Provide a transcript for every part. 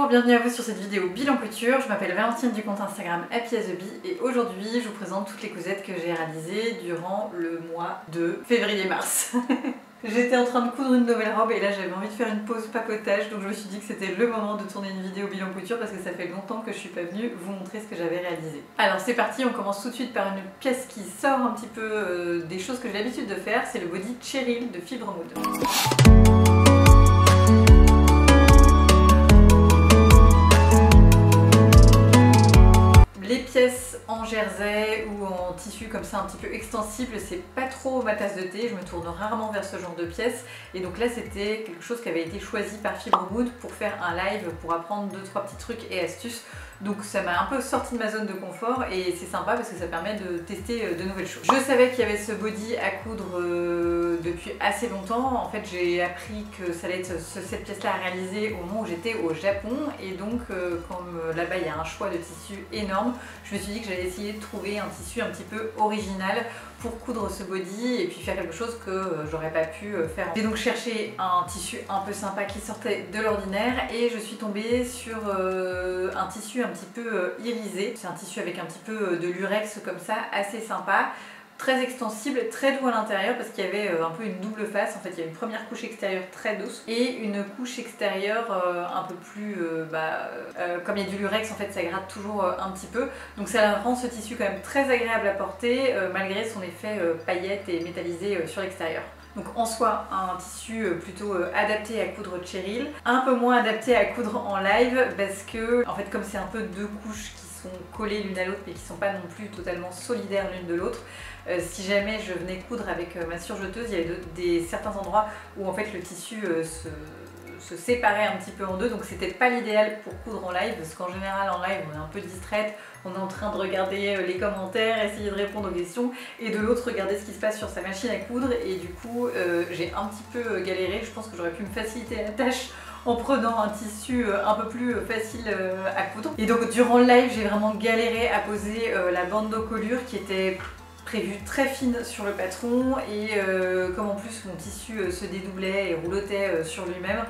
Bonjour, bienvenue à vous sur cette vidéo bilan couture. Je m'appelle Valentine du compte Instagram Happy as a Bee et aujourd'hui je vous présente toutes les cousettes que j'ai réalisées durant le mois de février-mars. J'étais en train de coudre une nouvelle robe et là j'avais envie de faire une pause papotage, donc je me suis dit que c'était le moment de tourner une vidéo bilan couture parce que ça fait longtemps que je suis pas venue vous montrer ce que j'avais réalisé. Alors c'est parti, on commence tout de suite par une pièce qui sort un petit peu des choses que j'ai l'habitude de faire, c'est le body Cheryl de Fibre Mood. Les pièces en jersey ou en tissu comme ça un petit peu extensible, c'est pas trop ma tasse de thé, je me tourne rarement vers ce genre de pièces et donc là c'était quelque chose qui avait été choisi par Fibre Mood pour faire un live, pour apprendre 2-3 petits trucs et astuces. Donc ça m'a un peu sorti de ma zone de confort et c'est sympa parce que ça permet de tester de nouvelles choses. Je savais qu'il y avait ce body à coudre depuis assez longtemps. En fait j'ai appris que ça allait être cette pièce là à réaliser au moment où j'étais au Japon et donc comme là-bas il y a un choix de tissu énorme, je me suis dit que j'allais essayer de trouver un tissu un petit peu original pour coudre ce body et puis faire quelque chose que j'aurais pas pu faire. J'ai donc cherché un tissu un peu sympa qui sortait de l'ordinaire et je suis tombée sur un tissu un petit peu irisé. C'est un tissu avec un petit peu de lurex comme ça, assez sympa. Très extensible, très doux à l'intérieur parce qu'il y avait un peu une double face. En fait, il y a une première couche extérieure très douce et une couche extérieure un peu plus... comme il y a du lurex, en fait, ça gratte toujours un petit peu. Donc ça rend ce tissu quand même très agréable à porter malgré son effet paillettes et métallisé sur l'extérieur. Donc en soi, un tissu plutôt adapté à coudre Cheryl, un peu moins adapté à coudre en live parce que, en fait, comme c'est un peu deux couches qui sont collées l'une à l'autre mais qui ne sont pas non plus totalement solidaires l'une de l'autre, si jamais je venais coudre avec ma surjeteuse, il y avait certains endroits où en fait le tissu se séparait un petit peu en deux, donc c'était pas l'idéal pour coudre en live parce qu'en général en live on est un peu distraite, on est en train de regarder les commentaires, essayer de répondre aux questions et de l'autre regarder ce qui se passe sur sa machine à coudre et du coup j'ai un petit peu galéré. Je pense que j'aurais pu me faciliter la tâche en prenant un tissu un peu plus facile à coudre. Et donc durant le live j'ai vraiment galéré à poser la bande d'encolure qui était prévue très fine sur le patron et comme en plus mon tissu se dédoublait et roulotait sur lui-même,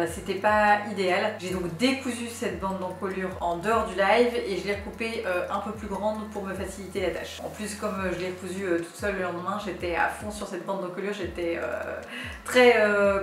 c'était pas idéal. J'ai donc décousu cette bande d'encolure en dehors du live et je l'ai recoupée un peu plus grande pour me faciliter la tâche. En plus comme je l'ai recousue toute seule le lendemain, j'étais à fond sur cette bande d'encolure, j'étais très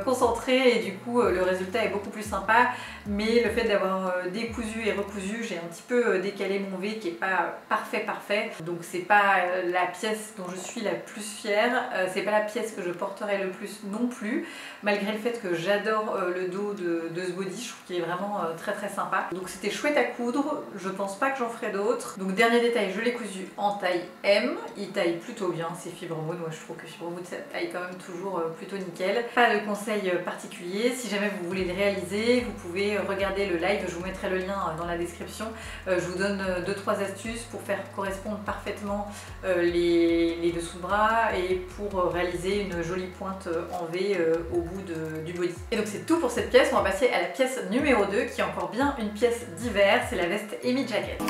concentrée et du coup le résultat est beaucoup plus sympa, mais le fait d'avoir décousu et recousu, j'ai un petit peu décalé mon V qui est pas parfait, donc c'est pas la pièce dont je suis la plus fière, c'est pas la pièce que je porterai le plus non plus, malgré le fait que j'adore le dos de ce body, je trouve qu'il est vraiment très sympa. Donc c'était chouette à coudre, je pense pas que j'en ferai d'autres. Donc dernier détail, je l'ai cousu en taille M, il taille plutôt bien, c'est Fibre Mood, moi je trouve que Fibre Mood ça taille quand même toujours plutôt nickel. Pas de conseil particulier, si jamais vous voulez le réaliser, vous pouvez regarder le live, je vous mettrai le lien dans la description. Je vous donne 2-3 astuces pour faire correspondre parfaitement les dessous de bras et pour réaliser une jolie pointe en V au bout du body. Et donc c'est tout pour cette pièce, on va passer à la pièce numéro 2 qui est encore bien une pièce d'hiver, c'est la veste Emi Jacket.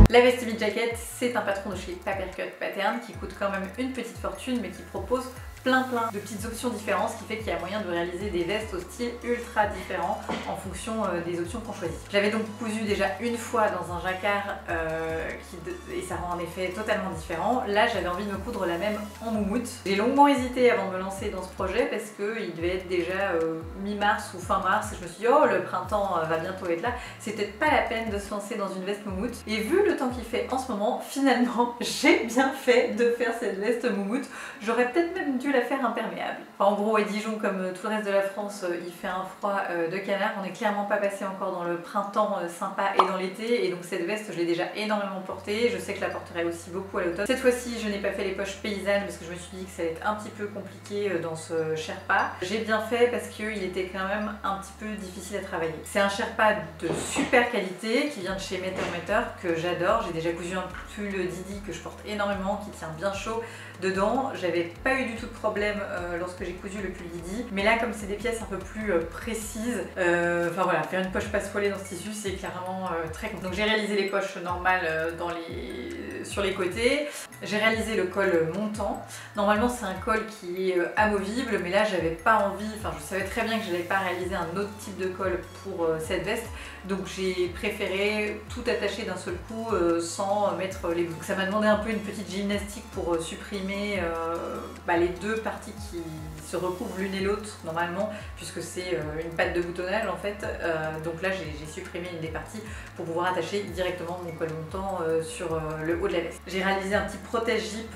La veste Emi Jacket, c'est un patron de chez Papercut Pattern qui coûte quand même une petite fortune mais qui propose plein de petites options différentes, ce qui fait qu'il y a moyen de réaliser des vestes au style ultra différent en fonction des options qu'on choisit. J'avais donc cousu déjà une fois dans un jacquard et ça rend un effet totalement différent. Là j'avais envie de me coudre la même en moumoute. J'ai longuement hésité avant de me lancer dans ce projet parce qu'il devait être déjà mi-mars ou fin mars et je me suis dit oh le printemps va bientôt être là, c'est peut-être pas la peine de se lancer dans une veste moumoute. Et vu le temps qu'il fait en ce moment, finalement j'ai bien fait de faire cette veste moumoute. J'aurais peut-être même dû la faire imperméable. Enfin, en gros à Dijon comme tout le reste de la France il fait un froid de canard, on n'est clairement pas passé encore dans le printemps sympa et dans l'été et donc cette veste je l'ai déjà énormément portée, je sais que je la porterai aussi beaucoup à l'automne. Cette fois-ci je n'ai pas fait les poches paysannes parce que je me suis dit que ça allait être un petit peu compliqué dans ce Sherpa. J'ai bien fait parce qu'il était quand même un petit peu difficile à travailler. C'est un Sherpa de super qualité qui vient de chez Meter que j'adore, j'ai déjà cousu un pull Didi que je porte énormément, qui tient bien chaud dedans. J'avais pas eu du tout de problème lorsque j'ai cousu le pull Didi, mais là comme c'est des pièces un peu plus précises, enfin voilà, faire une poche passepoilée dans ce tissu c'est clairement très compliqué. Donc j'ai réalisé les poches normales sur les côtés, j'ai réalisé le col montant. Normalement c'est un col qui est amovible, mais là j'avais pas envie, enfin je savais très bien que je n'allais pas réaliser un autre type de col pour cette veste, donc j'ai préféré tout attacher d'un seul coup sans mettre les boucles. Ça m'a demandé un peu une petite gymnastique pour supprimer les deux parties qui se recouvrent l'une et l'autre normalement, puisque c'est une patte de boutonnage en fait. Donc là j'ai supprimé une des parties pour pouvoir attacher directement mon col montant sur le haut de la veste. J'ai réalisé un petit protège-zip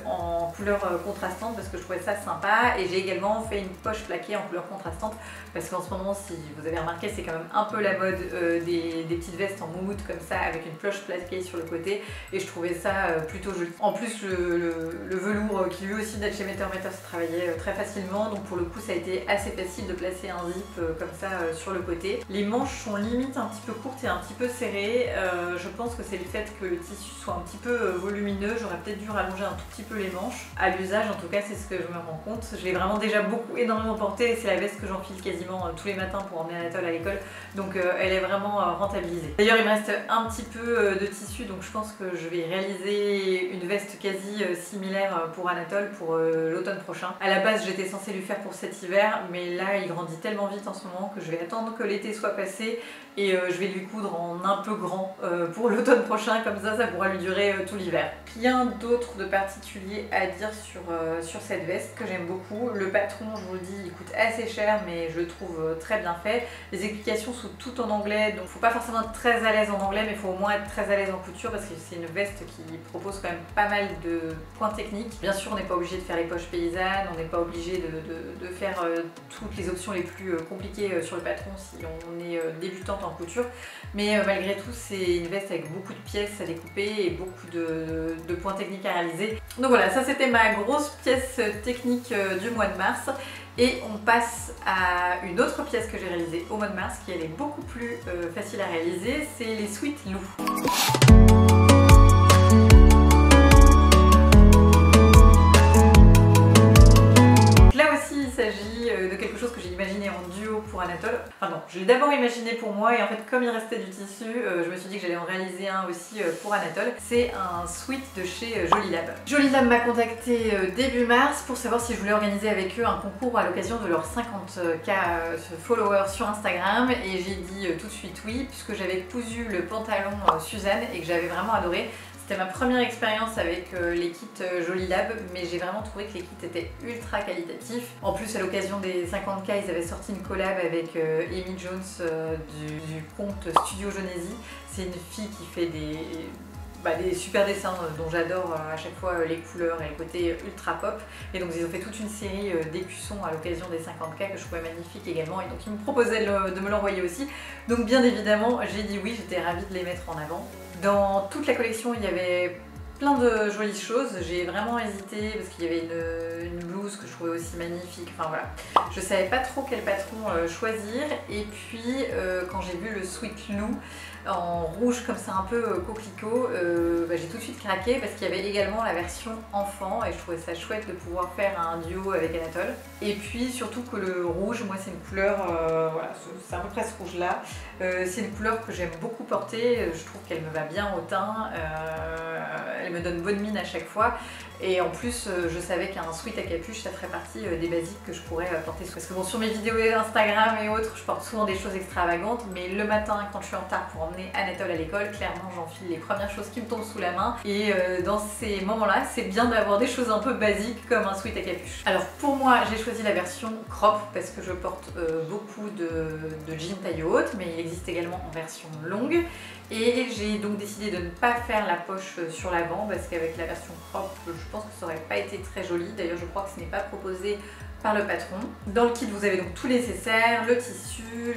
en couleur contrastante parce que je trouvais ça sympa, et j'ai également fait une poche plaquée en couleur contrastante parce qu'en ce moment, si vous avez remarqué, c'est quand même un peu la mode des petites vestes en moumoute comme ça avec une cloche plaquée sur le côté, et je trouvais ça plutôt joli. En plus le velours qui lui aussi de chez Meter se travaillait très facilement, donc pour le coup ça a été assez facile de placer un zip comme ça sur le côté. Les manches sont limite un petit peu courtes et un petit peu serrées, je pense que c'est le fait que le tissu soit un petit peu volumineux, j'aurais peut-être dû rallonger un tout petit peu les manches. À l'usage en tout cas c'est ce que je me rends compte, je l'ai vraiment déjà énormément portée, et c'est la veste que j'enfile quasiment tous les matins pour emmener Anatole à l'école, donc elle est vraiment rentabilisée. D'ailleurs il me reste un petit peu de tissu, donc je pense que je vais réaliser une veste quasi similaire pour Anatole pour l'automne prochain. À la base j'étais censée lui faire pour cet hiver, mais là il grandit tellement vite en ce moment que je vais attendre que l'été soit passé et je vais lui coudre en un peu grand pour l'automne prochain, comme ça pourra lui durer tout l'hiver. Rien d'autre de particulier à dire sur cette veste que j'aime beaucoup. Le patron, je vous le dis, il coûte assez cher, mais je le trouve très bien fait. Les explications sont toutes en anglais, donc faut pas forcément être très à l'aise en anglais, mais il faut au moins être très à l'aise en couture parce que c'est une veste qui propose quand même pas mal de points techniques. Bien sûr, on n'est pas obligé de faire les poches paysannes, on n'est pas obligé de faire toutes les options les plus compliquées sur le patron si on est débutante en couture, mais malgré tout c'est une veste avec beaucoup de pièces à découper et beaucoup de points techniques à réaliser. Donc voilà, ça c'était ma grosse pièce technique du mois de mars, et on passe à une autre pièce que j'ai réalisée au mois de mars qui elle est beaucoup plus facile à réaliser, c'est les Sweet Lou. Il s'agit de quelque chose que j'ai imaginé en duo pour Anatole. Enfin non, je l'ai d'abord imaginé pour moi, et en fait comme il restait du tissu, je me suis dit que j'allais en réaliser un aussi pour Anatole. C'est un sweat de chez Jolilab. Jolilab m'a contacté début mars pour savoir si je voulais organiser avec eux un concours à l'occasion de leurs 50K followers sur Instagram, et j'ai dit tout de suite oui, puisque j'avais cousu le pantalon Suzanne et que j'avais vraiment adoré. C'était ma première expérience avec les kits Jolilab, mais j'ai vraiment trouvé que les kits étaient ultra qualitatifs. En plus, à l'occasion des 50K, ils avaient sorti une collab avec Amy Jones du compte Studio Genesi. C'est une fille qui fait des super dessins dont j'adore à chaque fois les couleurs et le côté ultra pop, et donc ils ont fait toute une série d'écussons à l'occasion des 50K que je trouvais magnifique également, et donc ils me proposaient de me l'envoyer aussi, donc bien évidemment j'ai dit oui, j'étais ravie de les mettre en avant. Dans toute la collection il y avait plein de jolies choses, j'ai vraiment hésité parce qu'il y avait une blouse que je trouvais aussi magnifique, enfin voilà. Je savais pas trop quel patron choisir, et puis quand j'ai vu le Sweet Lou en rouge comme ça un peu coquelicot, j'ai tout de suite craqué parce qu'il y avait également la version enfant, et je trouvais ça chouette de pouvoir faire un duo avec Anatole. Et puis surtout que le rouge, moi c'est une couleur, voilà, c'est à peu près ce rouge là, c'est une couleur que j'aime beaucoup porter, je trouve qu'elle me va bien au teint, elle me donne bonne mine à chaque fois, et en plus je savais qu'un sweat à capuche ça ferait partie des basiques que je pourrais porter, parce que bon, sur mes vidéos Instagram et autres je porte souvent des choses extravagantes, mais le matin quand je suis en retard pour emmener Anatole à l'école, clairement j'enfile les premières choses qui me tombent sous la main, et dans ces moments là c'est bien d'avoir des choses un peu basiques comme un sweat à capuche. Alors pour moi j'ai choisi la version crop parce que je porte beaucoup de jeans taille haute, mais il existe également en version longue, et j'ai donc décidé de ne pas faire la poche sur l'avant parce qu'avec la version crop je pense que ça aurait pas été très joli. D'ailleurs je crois que ce n'est pas proposé par le patron. Dans le kit, vous avez donc tout nécessaire, le tissu,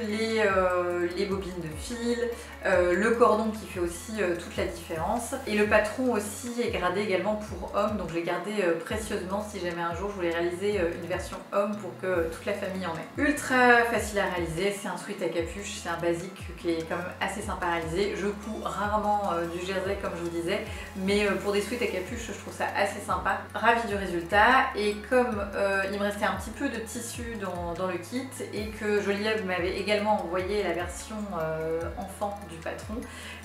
les bobines de fil, le cordon qui fait aussi toute la différence. Et le patron aussi est gradé également pour homme, donc je l'ai gardé précieusement si jamais un jour je voulais réaliser une version homme pour que toute la famille en ait. Ultra facile à réaliser, c'est un sweat à capuche, c'est un basique qui est quand même assez sympa à réaliser. Je couds rarement du jersey comme je vous disais, mais pour des sweats à capuche, je trouve ça assez sympa. Ravie du résultat, et comme il me restait un petit peu de tissu dans le kit et que Jolie m'avait également envoyé la version enfant du patron,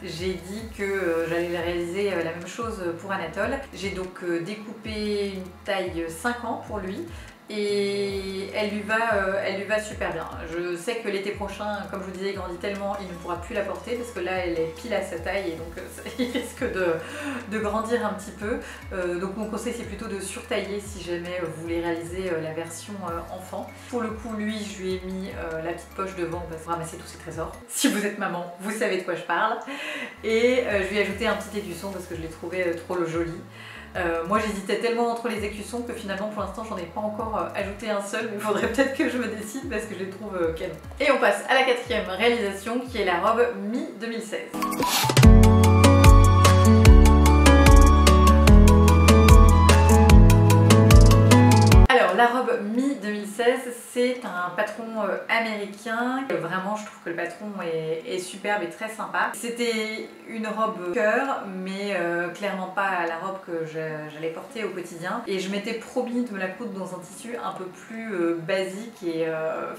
j'ai dit que j'allais réaliser la même chose pour Anatole. J'ai donc découpé une taille 5 ans pour lui. Et elle lui va super bien. Je sais que l'été prochain, comme je vous disais, il grandit tellement, il ne pourra plus la porter parce que là elle est pile à sa taille et donc il risque de grandir un petit peu. Donc mon conseil c'est plutôt de surtailler si jamais vous voulez réaliser la version enfant. Pour le coup, lui, je lui ai mis la petite poche devant pour ramasser tous ses trésors. Si vous êtes maman, vous savez de quoi je parle. Et je lui ai ajouté un petit écusson parce que je l'ai trouvé trop joli. Moi j'hésitais tellement entre les écussons que finalement pour l'instant j'en ai pas encore ajouté un seul, mais il faudrait peut-être que je me décide parce que je les trouve canon. Et on passe à la quatrième réalisation qui est la robe mi-2016. La robe mi-2016, c'est un patron américain. Vraiment, je trouve que le patron est superbe et très sympa. C'était une robe cœur, mais clairement pas la robe que j'allais porter au quotidien. Et je m'étais promis de me la coudre dans un tissu un peu plus basique et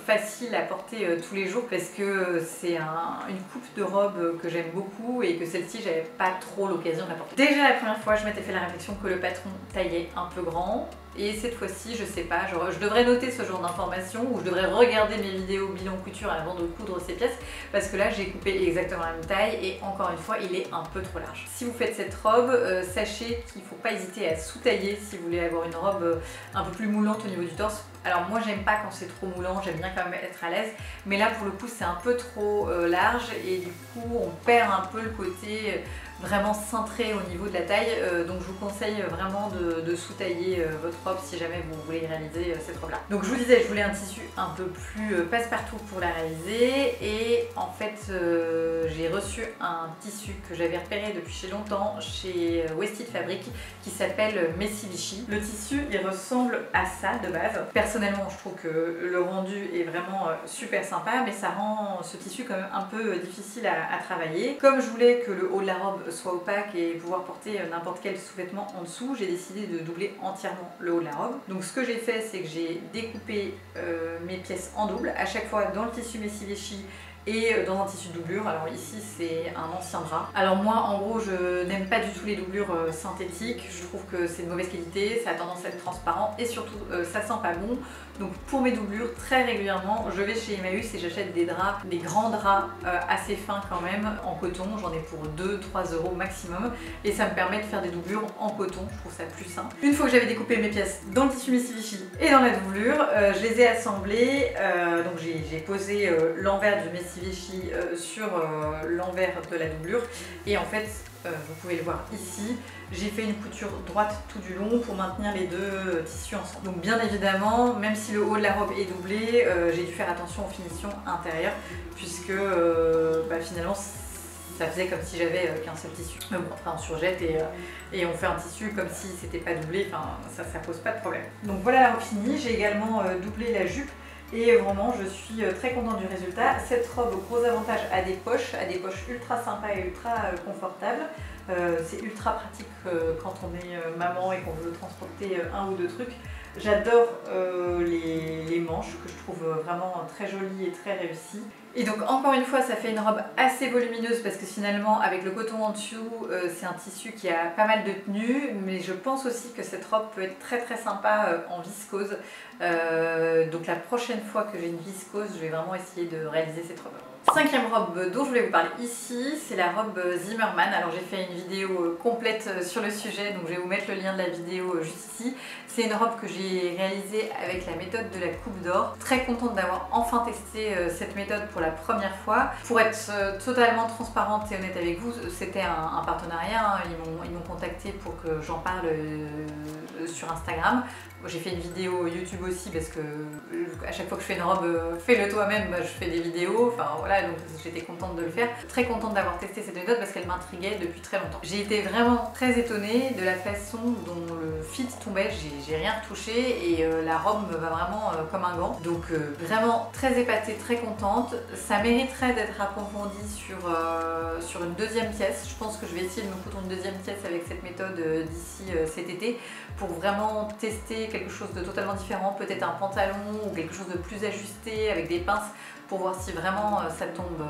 facile à porter tous les jours parce que c'est une coupe de robe que j'aime beaucoup et que celle-ci, j'avais pas trop l'occasion de la porter. Déjà la première fois, je m'étais fait la réflexion que le patron taillait un peu grand. Et cette fois-ci, je sais pas, je devrais noter ce genre d'informations ou je devrais regarder mes vidéos bilan couture avant de coudre ces pièces parce que là j'ai coupé exactement la même taille et encore une fois il est un peu trop large. Si vous faites cette robe, sachez qu'il ne faut pas hésiter à sous-tailler si vous voulez avoir une robe un peu plus moulante au niveau du torse. Alors moi j'aime pas quand c'est trop moulant, j'aime bien quand même être à l'aise, mais là pour le coup c'est un peu trop large et du coup on perd un peu le côté vraiment cintré au niveau de la taille, donc je vous conseille vraiment de sous-tailler votre robe si jamais vous voulez réaliser cette robe là. Donc je vous disais, je voulais un tissu un peu plus passe-partout pour la réaliser et en fait j'ai reçu un tissu que j'avais repéré depuis chez longtemps chez Wested Fabric qui s'appelle Messy Vichy. Le tissu il ressemble à ça de base. Personnellement je trouve que le rendu est vraiment super sympa, mais ça rend ce tissu quand même un peu difficile à travailler. Comme je voulais que le haut de la robe soit opaque et pouvoir porter n'importe quel sous-vêtement en dessous, j'ai décidé de doubler entièrement le haut de la robe. Donc ce que j'ai fait, c'est que j'ai découpé mes pièces en double, à chaque fois dans le tissu Messy Vichy et dans un tissu de doublure. Alors ici c'est un ancien drap. Alors moi en gros je n'aime pas du tout les doublures synthétiques, je trouve que c'est de mauvaise qualité, ça a tendance à être transparent et surtout ça sent pas bon. Donc pour mes doublures très régulièrement je vais chez Emmaüs et j'achète des draps, des grands draps assez fins quand même en coton, j'en ai pour 2-3 euros maximum et ça me permet de faire des doublures en coton, je trouve ça plus simple. Une fois que j'avais découpé mes pièces dans le tissu Messy Vichy et dans la doublure, je les ai assemblées, donc j'ai posé l'envers du Messy Vichy sur l'envers de la doublure et en fait vous pouvez le voir ici, j'ai fait une couture droite tout du long pour maintenir les deux tissus ensemble. Donc bien évidemment, même si le haut de la robe est doublé, j'ai dû faire attention aux finitions intérieures puisque finalement ça faisait comme si j'avais qu'un seul tissu. Mais bon, après on surjette et on fait un tissu comme si c'était pas doublé, enfin ça pose pas de problème. Donc voilà la robe finie, j'ai également doublé la jupe. Et vraiment je suis très contente du résultat. Cette robe, gros avantage, a des poches ultra sympas et ultra confortables. C'est ultra pratique quand on est maman et qu'on veut transporter un ou deux trucs. J'adore les manches que je trouve vraiment très jolies et très réussies. Et donc encore une fois ça fait une robe assez volumineuse parce que finalement avec le coton en dessous c'est un tissu qui a pas mal de tenue, mais je pense aussi que cette robe peut être très sympa en viscose. Donc la prochaine fois que j'ai une viscose je vais vraiment essayer de réaliser cette robe. Cinquième robe dont je voulais vous parler ici, c'est la robe Zimmermann. Alors j'ai fait une vidéo complète sur le sujet, donc je vais vous mettre le lien de la vidéo juste ici. C'est une robe que j'ai réalisée avec la méthode de la coupe d'or. Très contente d'avoir enfin testé cette méthode pour la première fois. Pour être totalement transparente et honnête avec vous, c'était un partenariat, hein. Ils m'ont contacté pour que j'en parle sur Instagram. J'ai fait une vidéo YouTube aussi parce que à chaque fois que je fais une robe fais-le toi-même, je fais des vidéos, enfin voilà, donc j'étais contente de le faire. Très contente d'avoir testé cette méthode parce qu'elle m'intriguait depuis très longtemps. J'ai été vraiment très étonnée de la façon dont le fit tombait, j'ai rien retouché et la robe me va vraiment comme un gant. Donc vraiment très épatée, très contente. Ça mériterait d'être approfondi sur une deuxième pièce. Je pense que je vais essayer de me coudre une deuxième pièce avec cette méthode d'ici cet été pour vraiment tester quelque chose de totalement différent, peut-être un pantalon ou quelque chose de plus ajusté avec des pinces pour voir si vraiment ça tombe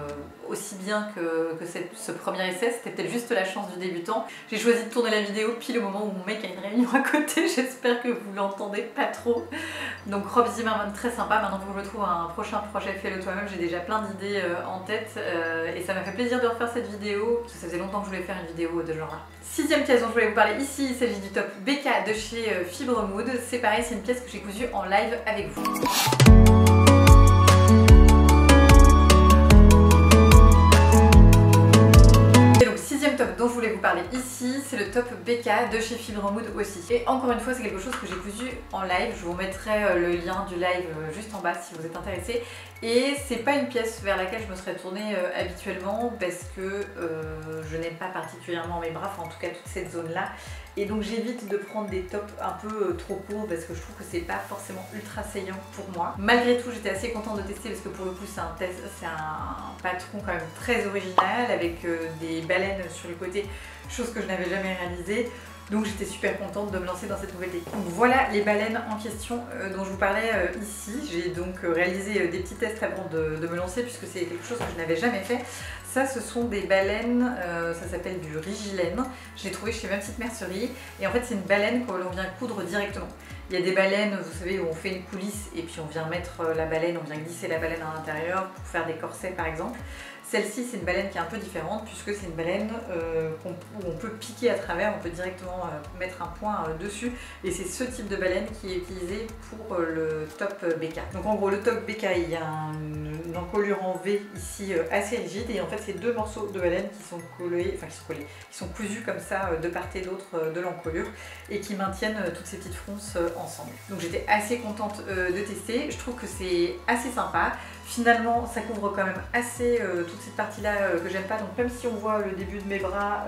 aussi bien que ce premier essai. C'était peut-être juste la chance du débutant. J'ai choisi de tourner la vidéo pile au moment où mon mec a une réunion à côté. J'espère que vous l'entendez pas trop. Donc robe Zimmermann très sympa. Maintenant faut que je trouve un prochain projet fais-le toi-même. J'ai déjà plein d'idées en tête et ça m'a fait plaisir de refaire cette vidéo parce que ça faisait longtemps que je voulais faire une vidéo de genre là. Sixième pièce dont je voulais vous parler ici, il s'agit du top BK de chez Fibre Mood. C'est pareil, c'est une pièce que j'ai cousue en live avec vous. Dont je voulais vous parler ici, c'est le top BK de chez Fibre Mood aussi. Et encore une fois, c'est quelque chose que j'ai cousu en live. Je vous mettrai le lien du live juste en bas si vous êtes intéressé. Et c'est pas une pièce vers laquelle je me serais tournée habituellement parce que je n'aime pas particulièrement mes bras, enfin en tout cas toute cette zone là. Et donc j'évite de prendre des tops un peu trop courts parce que je trouve que c'est pas forcément ultra saillant pour moi. Malgré tout, j'étais assez contente de tester parce que pour le coup c'est un patron quand même très original avec des baleines sur le côté, chose que je n'avais jamais réalisée. Donc j'étais super contente de me lancer dans cette nouvelle technique. Donc voilà les baleines en question dont je vous parlais ici. J'ai donc réalisé des petits tests avant de me lancer puisque c'est quelque chose que je n'avais jamais fait. Ça, ce sont des baleines, ça s'appelle du rigilène. Je l'ai trouvé chez ma petite mercerie et en fait c'est une baleine que l'on vient coudre directement. Il y a des baleines, vous savez, où on fait une coulisse et puis on vient mettre la baleine, on vient glisser la baleine à l'intérieur pour faire des corsets par exemple. Celle-ci, c'est une baleine qui est un peu différente puisque c'est une baleine où on peut piquer à travers, on peut directement mettre un point dessus et c'est ce type de baleine qui est utilisé pour le top BK. Donc en gros, le top BK, il y a une encolure en V ici assez rigide et en fait, c'est deux morceaux de baleine qui sont collés, qui sont cousus comme ça de part et d'autre de l'encolure et qui maintiennent toutes ces petites fronces ensemble. Donc j'étais assez contente de tester, je trouve que c'est assez sympa. Finalement, ça couvre quand même assez toute cette partie-là que j'aime pas. Donc même si on voit le début de mes bras,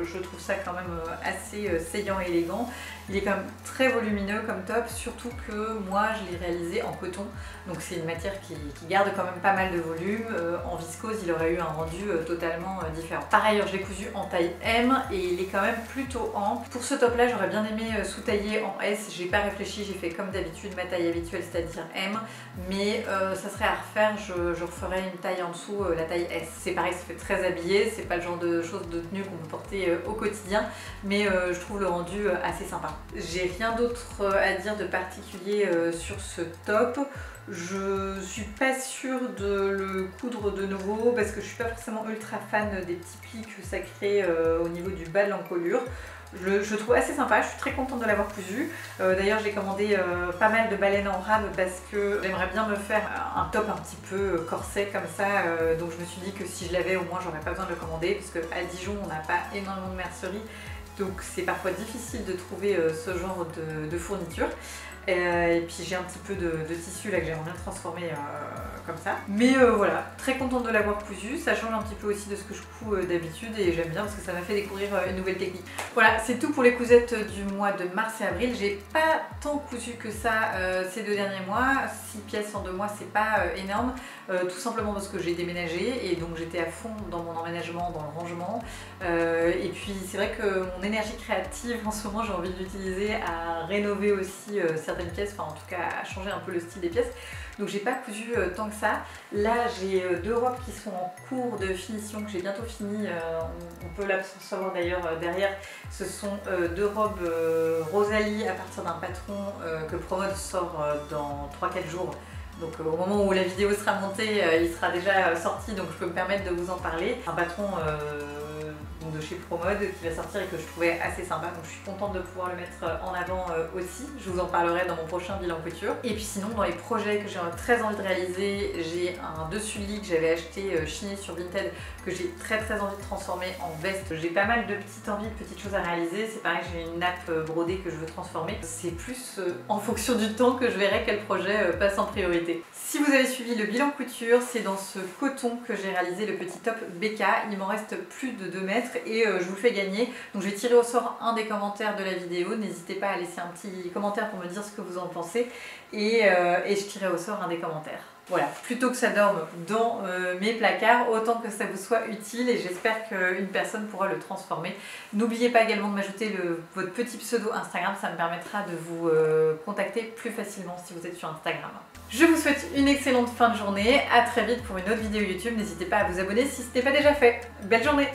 je trouve ça quand même assez saillant et élégant. Il est quand même très volumineux comme top, surtout que moi je l'ai réalisé en coton. Donc c'est une matière qui garde quand même pas mal de volume. En viscose, il aurait eu un rendu totalement différent. Par ailleurs, je l'ai cousu en taille M et il est quand même plutôt ample. Pour ce top-là, j'aurais bien aimé sous-tailler en S. J'ai pas réfléchi, j'ai fait comme d'habitude ma taille habituelle, c'est-à-dire M. Mais ça serait à refaire, je referais une taille en dessous, la taille S. C'est pareil, ça fait très habillé, c'est pas le genre de choses de tenue qu'on peut porter au quotidien, mais je trouve le rendu assez sympa. J'ai rien d'autre à dire de particulier sur ce top. Je suis pas sûre de le coudre de nouveau parce que je suis pas forcément ultra fan des petits plis que ça crée au niveau du bas de l'encolure. Je le trouve assez sympa, je suis très contente de l'avoir cousu. D'ailleurs j'ai commandé pas mal de baleines en rame parce que j'aimerais bien me faire un top un petit peu corset comme ça. Donc je me suis dit que si je l'avais au moins j'aurais pas besoin de le commander parce qu'à Dijon on n'a pas énormément de mercerie. Donc c'est parfois difficile de trouver ce genre de fourniture. Et puis j'ai un petit peu de tissu là que j'aimerais bien transformer comme ça. Mais voilà, très contente de l'avoir cousu. Ça change un petit peu aussi de ce que je couds d'habitude et j'aime bien parce que ça m'a fait découvrir une nouvelle technique. Voilà, c'est tout pour les cousettes du mois de mars et avril. J'ai pas tant cousu que ça ces 2 derniers mois. 6 pièces en 2 mois, c'est pas énorme. Tout simplement parce que j'ai déménagé et donc j'étais à fond dans mon emménagement, dans le rangement. Et puis c'est vrai que mon énergie créative en ce moment j'ai envie de l'utiliser à rénover aussi certaines pièces, enfin en tout cas à changer un peu le style des pièces. Donc j'ai pas cousu tant que ça. Là j'ai 2 robes qui sont en cours de finition, que j'ai bientôt fini. On peut l'apercevoir d'ailleurs derrière. Ce sont 2 robes Rosalie à partir d'un patron que Promode sort dans 3-4 jours. Donc au moment où la vidéo sera montée, il sera déjà sorti, donc je peux me permettre de vous en parler. Un patron donc de chez Promode, qui va sortir et que je trouvais assez sympa, donc je suis contente de pouvoir le mettre en avant aussi. Je vous en parlerai dans mon prochain bilan couture. Et puis sinon, dans les projets que j'ai très envie de réaliser, j'ai un dessus de lit que j'avais acheté chiné sur Vinted, que j'ai très envie de transformer en veste. J'ai pas mal de petites envies, de petites choses à réaliser. C'est pareil, j'ai une nappe brodée que je veux transformer. C'est plus en fonction du temps que je verrai quel projet passe en priorité. Si vous avez suivi le bilan couture, c'est dans ce coton que j'ai réalisé le petit top BK. Il m'en reste plus de 2 mètres et je vous le fais gagner. Donc je vais tirer au sort un des commentaires de la vidéo. N'hésitez pas à laisser un petit commentaire pour me dire ce que vous en pensez. Et je tirerai au sort un des commentaires. Voilà, plutôt que ça dorme dans mes placards, autant que ça vous soit utile et j'espère qu'une personne pourra le transformer. N'oubliez pas également de m'ajouter votre petit pseudo Instagram, ça me permettra de vous contacter plus facilement si vous êtes sur Instagram. Je vous souhaite une excellente fin de journée, à très vite pour une autre vidéo YouTube, n'hésitez pas à vous abonner si ce n'est pas déjà fait. Belle journée!